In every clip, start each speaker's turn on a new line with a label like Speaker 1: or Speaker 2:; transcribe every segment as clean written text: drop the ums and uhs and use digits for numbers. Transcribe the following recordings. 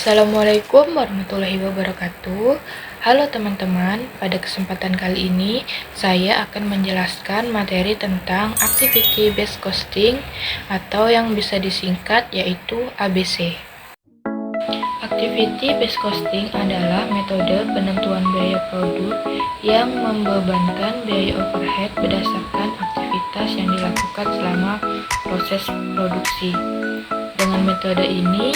Speaker 1: Assalamualaikum warahmatullahi wabarakatuh. Halo teman-teman, pada kesempatan kali ini saya akan menjelaskan materi tentang Activity Based Costing atau yang bisa disingkat yaitu ABC. Activity Based Costing adalah metode penentuan biaya produk yang membebankan biaya overhead berdasarkan aktivitas yang dilakukan selama proses produksi. Dengan metode ini,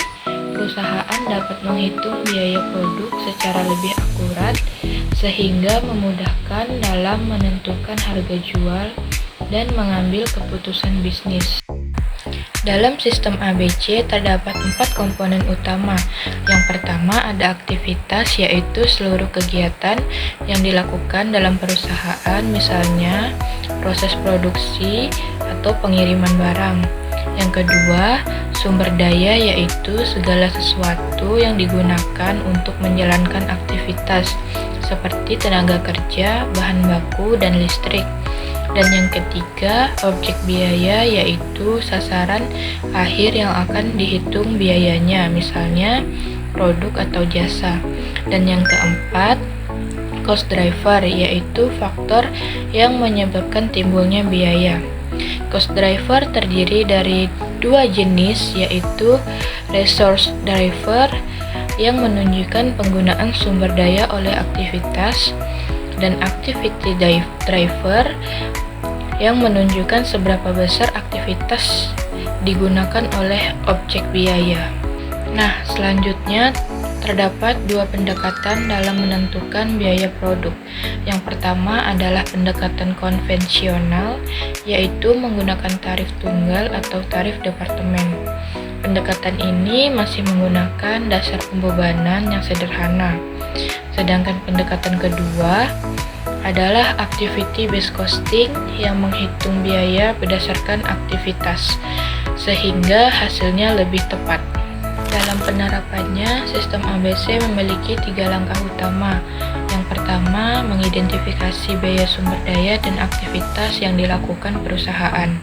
Speaker 1: perusahaan dapat menghitung biaya produk secara lebih akurat sehingga memudahkan dalam menentukan harga jual dan mengambil keputusan bisnis. Dalam sistem ABC terdapat 4 komponen utama. Yang pertama ada aktivitas, yaitu seluruh kegiatan yang dilakukan dalam perusahaan, misalnya proses produksi atau pengiriman barang. Yang kedua, sumber daya, yaitu segala sesuatu yang digunakan untuk menjalankan aktivitas seperti tenaga kerja, bahan baku, dan listrik. Dan yang ketiga, objek biaya, yaitu sasaran akhir yang akan dihitung biayanya, misalnya produk atau jasa. Dan yang keempat, cost driver, yaitu faktor yang menyebabkan timbulnya biaya. Cost driver terdiri dari 2 jenis, yaitu resource driver yang menunjukkan penggunaan sumber daya oleh aktivitas dan activity driver yang menunjukkan seberapa besar aktivitas digunakan oleh objek biaya. Nah, selanjutnya terdapat 2 pendekatan dalam menentukan biaya produk. Yang pertama adalah pendekatan konvensional, yaitu menggunakan tarif tunggal atau tarif departemen. Pendekatan ini masih menggunakan dasar pembebanan yang sederhana. Sedangkan pendekatan kedua adalah activity based costing yang menghitung biaya berdasarkan aktivitas, sehingga hasilnya lebih tepat. Dalam penerapannya, sistem ABC memiliki 3 langkah utama. Yang pertama, mengidentifikasi biaya sumber daya dan aktivitas yang dilakukan perusahaan.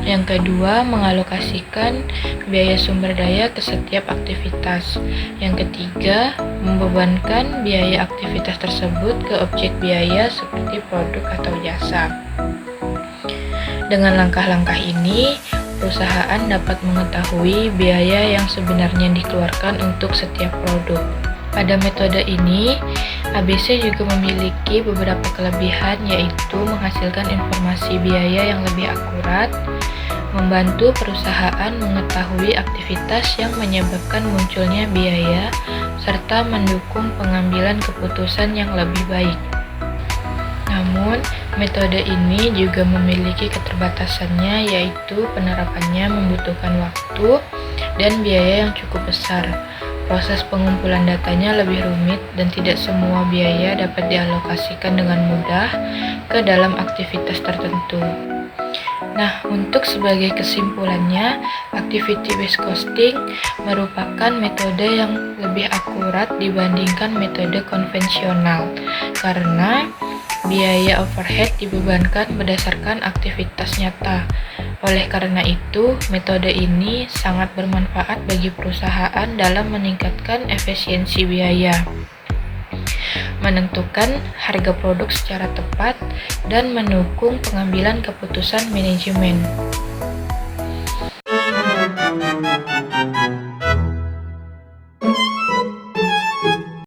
Speaker 1: Yang kedua, mengalokasikan biaya sumber daya ke setiap aktivitas. Yang ketiga, membebankan biaya aktivitas tersebut ke objek biaya seperti produk atau jasa. Dengan langkah-langkah ini, perusahaan dapat mengetahui biaya yang sebenarnya dikeluarkan untuk setiap produk. Pada metode ini, ABC juga memiliki beberapa kelebihan, yaitu menghasilkan informasi biaya yang lebih akurat, membantu perusahaan mengetahui aktivitas yang menyebabkan munculnya biaya, serta mendukung pengambilan keputusan yang lebih baik. Namun, metode ini juga memiliki keterbatasannya, yaitu penerapannya membutuhkan waktu dan biaya yang cukup besar. Proses pengumpulan datanya lebih rumit dan tidak semua biaya dapat dialokasikan dengan mudah ke dalam aktivitas tertentu. Nah, untuk sebagai kesimpulannya, activity based costing merupakan metode yang lebih akurat dibandingkan metode konvensional karena biaya overhead dibebankan berdasarkan aktivitas nyata. Oleh karena itu, metode ini sangat bermanfaat bagi perusahaan dalam meningkatkan efisiensi biaya, menentukan harga produk secara tepat, dan mendukung pengambilan keputusan manajemen.